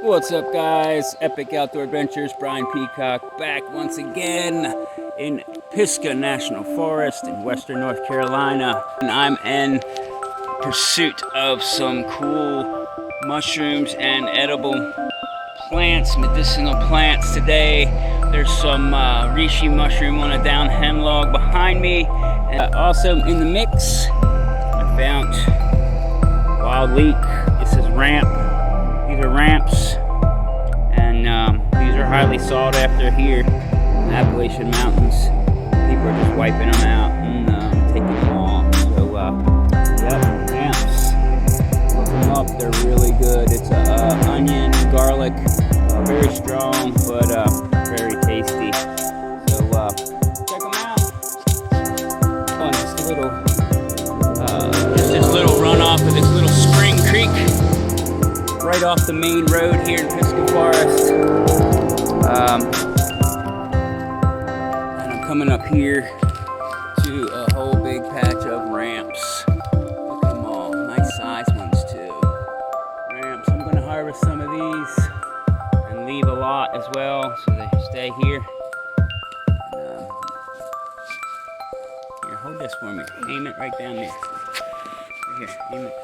What's up, guys? Epic Outdoor Adventures, Brian Peacock, back once again in Pisgah National Forest in western North Carolina. And I'm in pursuit of some cool mushrooms and edible plants, medicinal plants today. There's some reishi mushroom on a down hemlock behind me. And also in the mix, I found wild leek. This is ramp. These are ramps, and these are highly sought after here in the Appalachian Mountains. People are just wiping them out and taking them all. So, yep, ramps. Look them up, they're really good. It's onion, garlic, very strong, but very tasty. So, check them out. Oh, just this little runoff of this little spring creek. Right off the main road here in Pisgah Forest. And I'm coming up here to a whole big patch of ramps. Look at them all, nice size ones too. Ramps, I'm gonna harvest some of these and leave a lot as well so they stay here. And, here, hold this for me, aim it right down there. Right here, aim it.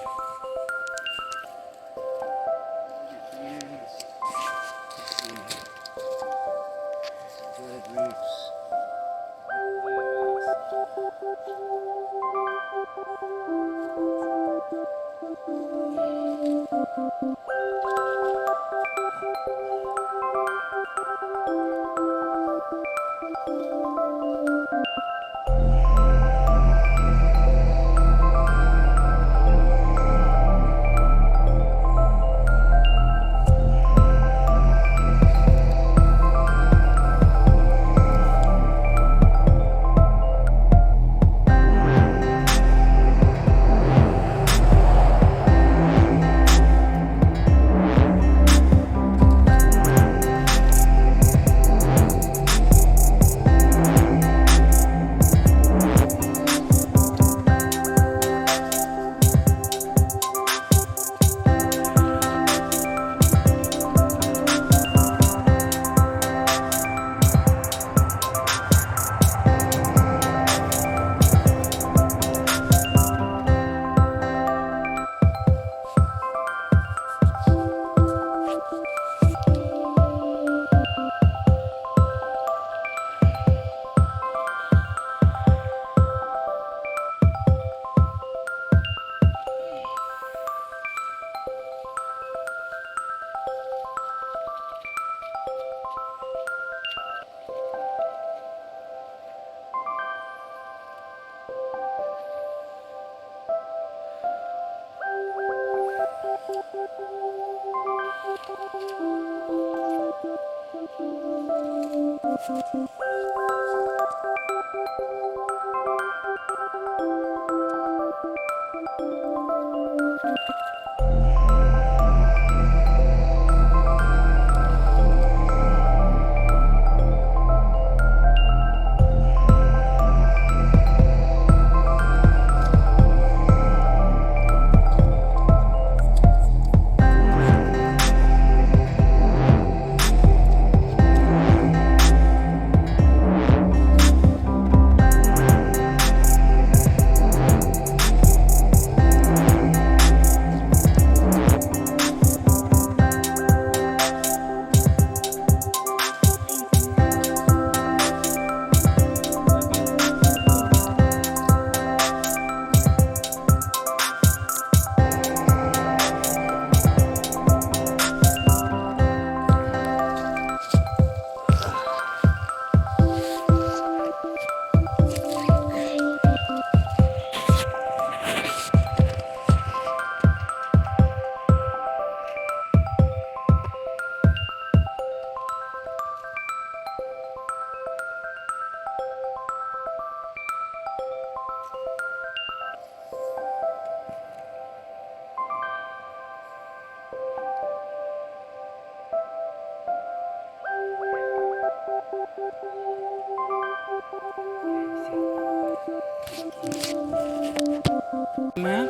Come out.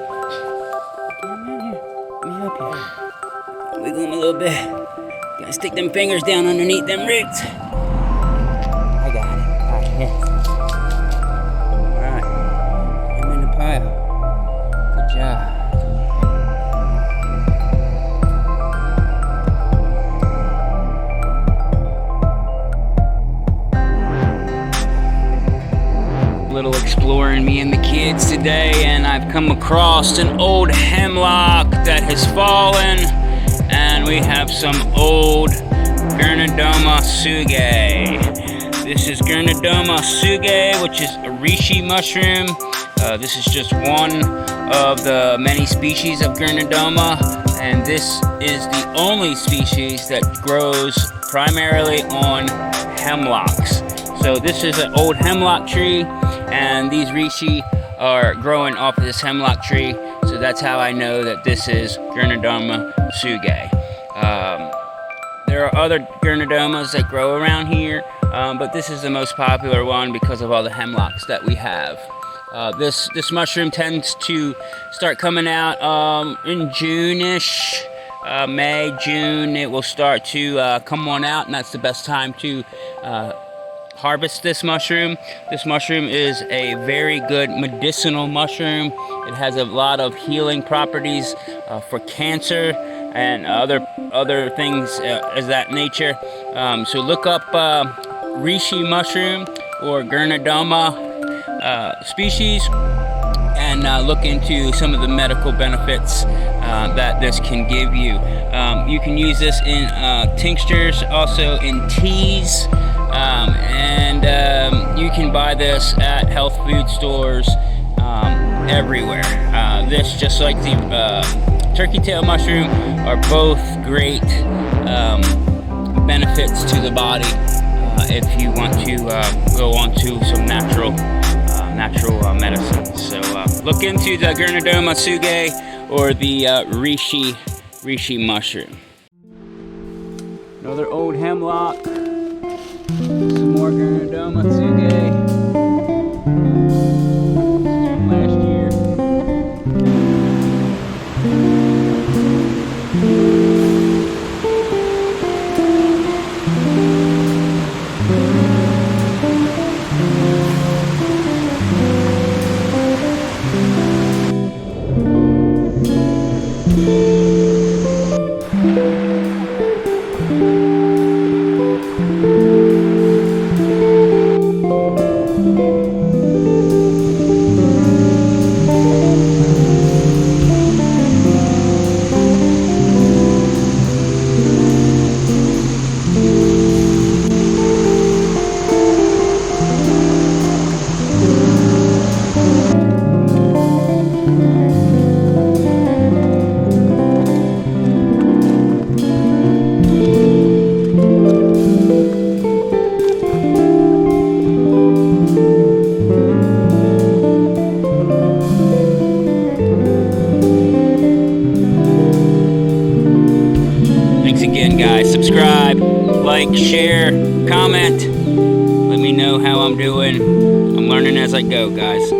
Come out here. Let me help you. Wiggle him a little bit. Gotta stick them fingers down underneath them ribs. I got it. Alright, here. Alright. I'm in the pile. Good job. Little exploring me and the kids today, and I've come across an old hemlock that has fallen, and we have some old Gurnodoma tsugae. This is Gurnodoma tsugae, which is a reishi mushroom. This is just one of the many species of Gurnodoma, and this is the only species that grows primarily on hemlocks. So this is an old hemlock tree, and these reishi are growing off of this hemlock tree, so that's how I know that this is Gurnodoma tsugae. There are other Gurnodomas that grow around here, but this is the most popular one because of all the hemlocks that we have. This mushroom tends to start coming out in June-ish, May, June. It will start to come on out, and that's the best time to harvest this mushroom. This mushroom is a very good medicinal mushroom. It has a lot of healing properties for cancer and other things as that nature. So look up reishi mushroom or Gurnodoma species, and look into some of the medical benefits that this can give you. You can use this in tinctures, also in teas, and you can buy this at health food stores everywhere. This, just like the turkey tail mushroom, are both great benefits to the body if you want to go on to some natural medicines. So look into the Gurnodoma tsugae or the reishi mushroom. Another old hemlock. Some more Gurnodoma tsugae. Last year. Again, guys, subscribe, like, share, comment. Let me know how I'm doing. I'm learning as I go, guys.